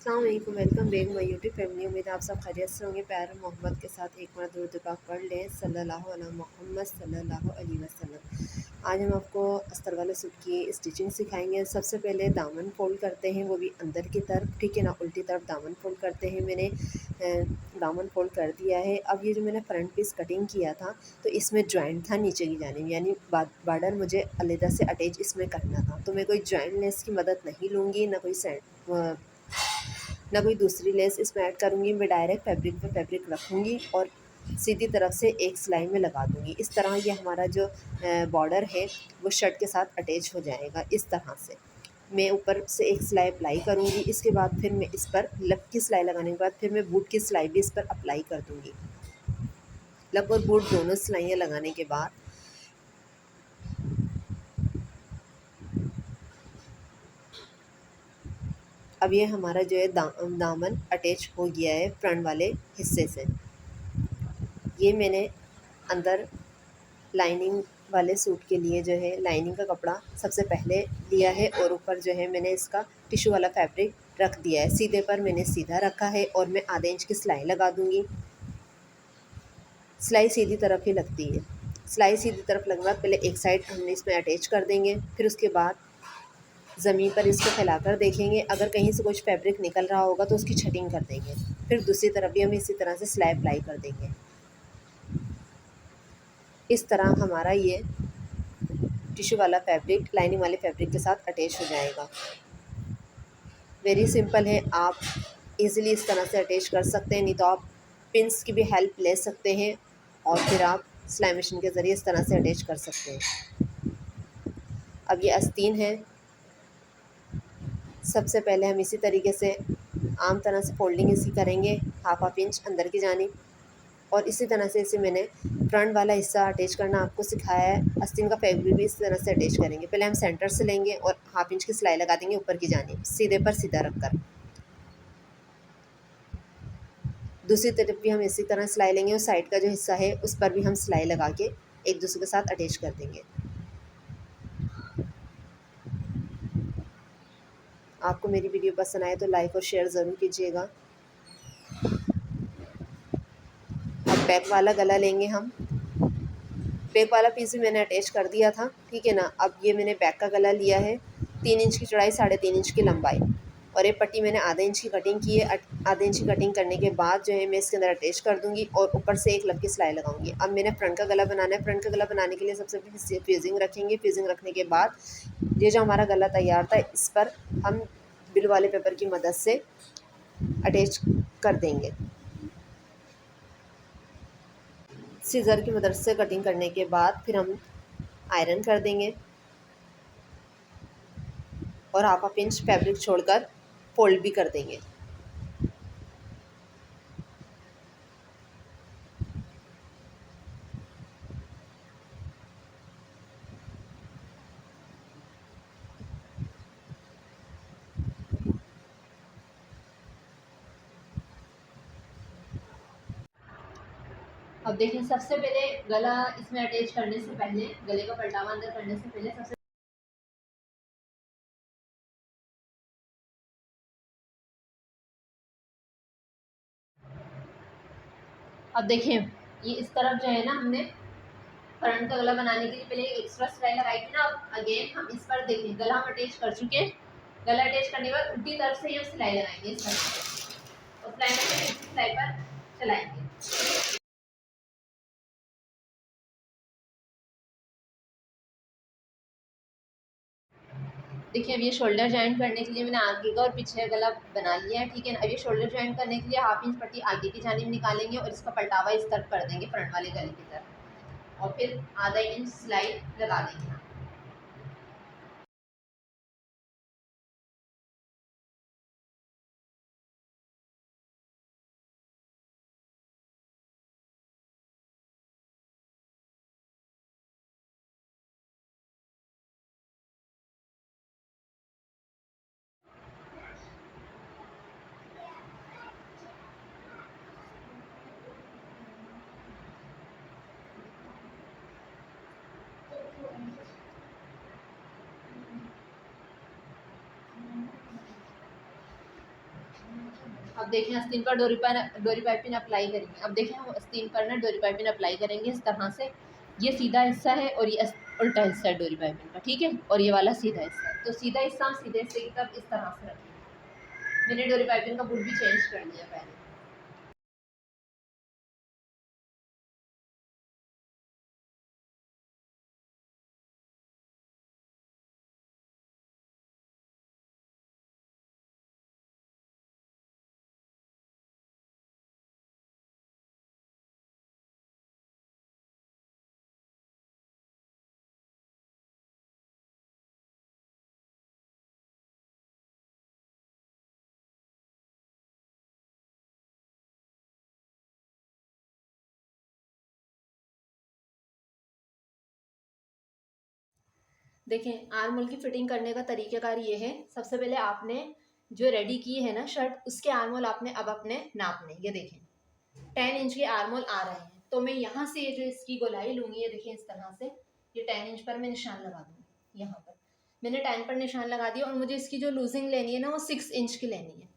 अस्सलाम वालेकुम, welcome back my YouTube family. उम्मीद है आप सब खैरियत से होंगे। प्यार और मोहब्बत के साथ एक बार दुरूद पाक पढ़ लें सल्लल्लाहु अला मुहम्मद सल्लल्लाहु अलैहि वसल्लम। आज हम आपको अस्तर वाले सूट की स्टिचिंग सिखाएंगे। सबसे पहले दामन फोल्ड करते हैं, वो भी अंदर की तरफ, ठीक है ना। उल्टी तरफ दामन फोल्ड करते हैं। मैंने दामन फोल्ड कर दिया है। अब ये जो मैंने फ्रंट पीस कटिंग किया था तो इसमें जॉइंट था नीचे की जानिब, यानी बार्डर मुझे अलग से अटैच इसमें करना था। तो मैं कोई जॉइंट लेस की मदद नहीं लूँगी, ना कोई दूसरी लेस इसमें ऐड करूँगी। मैं डायरेक्ट फैब्रिक पे फैब्रिक रखूँगी और सीधी तरफ से एक सिलाई में लगा दूँगी। इस तरह ये हमारा जो बॉर्डर है वो शर्ट के साथ अटैच हो जाएगा। इस तरह से मैं ऊपर से एक सिलाई अप्लाई करूँगी। इसके बाद फिर मैं इस पर लब की सिलाई लगाने के बाद फिर मैं बूट की सिलाई भी इस पर अप्लाई कर दूँगी। लब और बूट दोनों सिलाइयाँ लगाने के बाद अब ये हमारा जो है दामन अटैच हो गया है फ्रंट वाले हिस्से से। ये मैंने अंदर लाइनिंग वाले सूट के लिए जो है लाइनिंग का कपड़ा सबसे पहले लिया है और ऊपर जो है मैंने इसका टिश्यू वाला फैब्रिक रख दिया है। सीधे पर मैंने सीधा रखा है और मैं आधे इंच की सिलाई लगा दूँगी। सिलाई सीधी तरफ ही लगती है। सिलाई सीधी तरफ लगने के बाद पहले एक साइड हमने इसमें अटैच कर देंगे, फिर उसके बाद ज़मीन पर इसको फैलाकर देखेंगे। अगर कहीं से कुछ फैब्रिक निकल रहा होगा तो उसकी छटिंग कर देंगे। फिर दूसरी तरफ भी हम इसी तरह से सिलाई अप्लाई कर देंगे। इस तरह हमारा ये टिश्यू वाला फैब्रिक लाइनिंग वाले फैब्रिक के साथ अटैच हो जाएगा। वेरी सिंपल है, आप इजीली इस तरह से अटैच कर सकते हैं। नहीं तो आप पिन्स की भी हेल्प ले सकते हैं और फिर आप सिलाई मशीन के ज़रिए इस तरह से अटैच कर सकते हैं। अब ये आस्तीन है। सबसे पहले हम इसी तरीके से आम तरह से फोल्डिंग इसकी करेंगे, हाफ इंच अंदर की जानिब। और इसी तरह से इसे मैंने फ्रंट वाला हिस्सा अटैच करना आपको सिखाया है। आस्तीन का फैब्रिक भी इस तरह से अटैच करेंगे। पहले हम सेंटर से लेंगे और हाफ इंच की सिलाई लगा देंगे ऊपर की जानिब, सीधे पर सीधा रखकर। दूसरी तरफ भी हम इसी तरह सिलाई लेंगे और साइड का जो हिस्सा है उस पर भी हम सिलाई लगा के एक दूसरे के साथ अटैच कर देंगे। आपको मेरी वीडियो पसंद आए तो लाइक और शेयर ज़रूर कीजिएगा। अब बैक वाला गला लेंगे हम। बैक वाला पीस भी मैंने अटैच कर दिया था, ठीक है ना। अब ये मैंने बैक का गला लिया है, 3 इंच की चौड़ाई, 3.5 इंच की लंबाई, और ये पट्टी मैंने आधे इंच की कटिंग की है। आधे इंच की कटिंग करने के बाद जो है मैं इसके अंदर अटैच कर दूँगी और ऊपर से एक लब की सिलाई लगाऊंगी। अब मैंने फ्रंट का गला बनाना है। फ्रंट का गला बनाने के लिए सबसे पहले फ्यूजिंग रखेंगे। फ्यूजिंग रखने के बाद ये जो हमारा गला तैयार था इस पर हम बिल वाले पेपर की मदद से अटैच कर देंगे। सीज़र की मदद से कटिंग करने के बाद फिर हम आयरन कर देंगे और हाफ इंच फैब्रिक छोड़कर फोल्ड भी कर देंगे। अब देखिए, सबसे पहले गला इसमें अटैच करने से पहले, गले का पलटावा अंदर करने से पहले सबसे अब देखिए, ये इस तरफ जो है ना, हमने फ्रंट का गला बनाने के लिए पहले एक्स्ट्रा सिलाई लगाई थी ना। अब अगेन हम इस पर देखिए गला हम अटैच कर चुके हैं। गला अटैच करने के बाद उल्टी तरफ से हम सिलाई लगाएंगे इस तरह से, और सिलाई पर चलाएंगे। देखिए, अब ये शोल्डर जॉइंट करने के लिए मैंने आगे का और पीछे का गला बना लिया है, ठीक है ना। अब ये शोल्डर जॉइंट करने के लिए हाफ इंच पट्टी आगे की जानिब निकालेंगे और इसका पलटावा इस तरफ कर देंगे फ्रंट वाले गले की तरफ, और फिर आधा इंच सिलाई लगा देंगे। अब देखें आस्तीन पर डोरी पाइपिंग अप्लाई करेंगे। अब देखें हम आस्तीन पर ना डोरी पाइपिंग अप्लाई करेंगे इस तरह से। ये सीधा हिस्सा है और ये उल्टा हिस्सा है डोरी पाइपिंग का, ठीक है, और ये वाला सीधा हिस्सा है। तो सीधा हिस्सा हम सीधे हिस्से की तरफ इस तरह से रखेंगे। मैंने डोरी पाइपिंग का बुट भी चेंज कर दिया पहले। देखें आर्म होल की फिटिंग करने का तरीक़ाकार ये है। सबसे पहले आपने जो रेडी की है ना शर्ट, उसके आर्म होल आपने अब अपने नापने। ये देखें 10 इंच के आर्म होल आ रहे हैं, तो मैं यहाँ से जो इसकी गोलाई लूँगी, ये देखें इस तरह से, ये 10 इंच पर मैं निशान लगा दूँगी। यहाँ पर मैंने 10 पर निशान लगा दिया और मुझे इसकी जो लूजिंग लेनी है ना वो 6 इंच की लेनी है।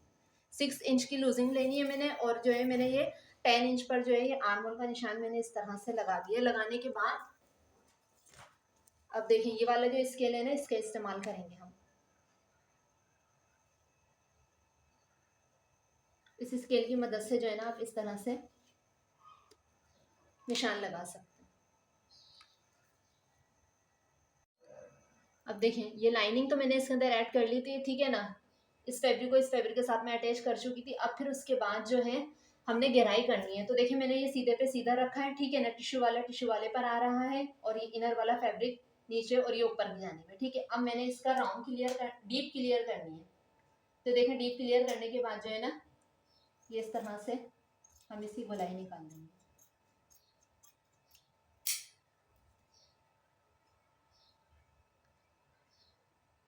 6 इंच की लूजिंग लेनी है मैंने, और जो है मैंने ये 10 इंच पर जो है ये आर्म होल का निशान मैंने इस तरह से लगा दिया। लगाने के बाद अब देखें ये वाला जो स्केल है ना, इसका इस्तेमाल करेंगे हम। इस स्केल की मदद से जो है ना आप इस तरह से निशान लगा सकते हैं। अब देखें ये लाइनिंग तो मैंने इसके अंदर ऐड कर ली थी, ठीक है ना। इस फैब्रिक को इस फैब्रिक के साथ मैं अटैच कर चुकी थी। अब फिर उसके बाद जो है हमने गहराई करनी है। तो देखिए मैंने ये सीधे पे सीधा रखा है, ठीक है ना। टिश्यू वाला टिश्यू वाले पर आ रहा है और ये इनर वाला फैब्रिक नीचे और ये ऊपर की जाने में, ठीक है। अब मैंने इसका राउंड डीप क्लियर करनी है। तो देखें डीप क्लियर करने के बाद जो है ना ये इस तरह से हम इसकी गोलाई निकाल देंगे।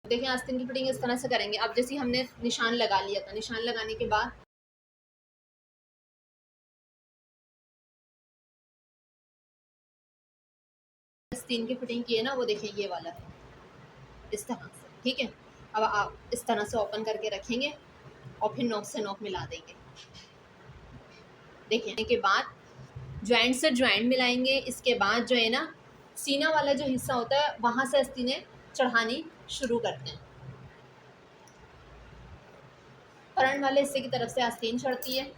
देखिए आस्तीन की फिटिंग इस तरह से करेंगे। अब जैसे हमने निशान लगा लिया था, निशान लगाने के बाद आस्तीन की फिटिंग की है ना, वो देखिए ये वाला है इस तरह से, ठीक है। अब आप इस तरह से ओपन करके रखेंगे और फिर नोक से नोक मिला देंगे। देखने के बाद ज्वाइंट से ज्वाइंट मिलाएंगे। इसके बाद जो है ना सीना वाला जो हिस्सा होता है वहाँ से आस्तीनें चढ़ानी शुरू करते हैं। फ्रंट वाले हिस्से की तरफ से आस्तीन चढ़ती है।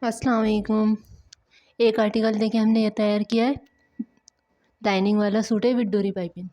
अस्सलाम वालेकुम। एक आर्टिकल देखे हमने ये तैयार किया है, डाइनिंग वाला सूट है विद डोरी पाइपिंग।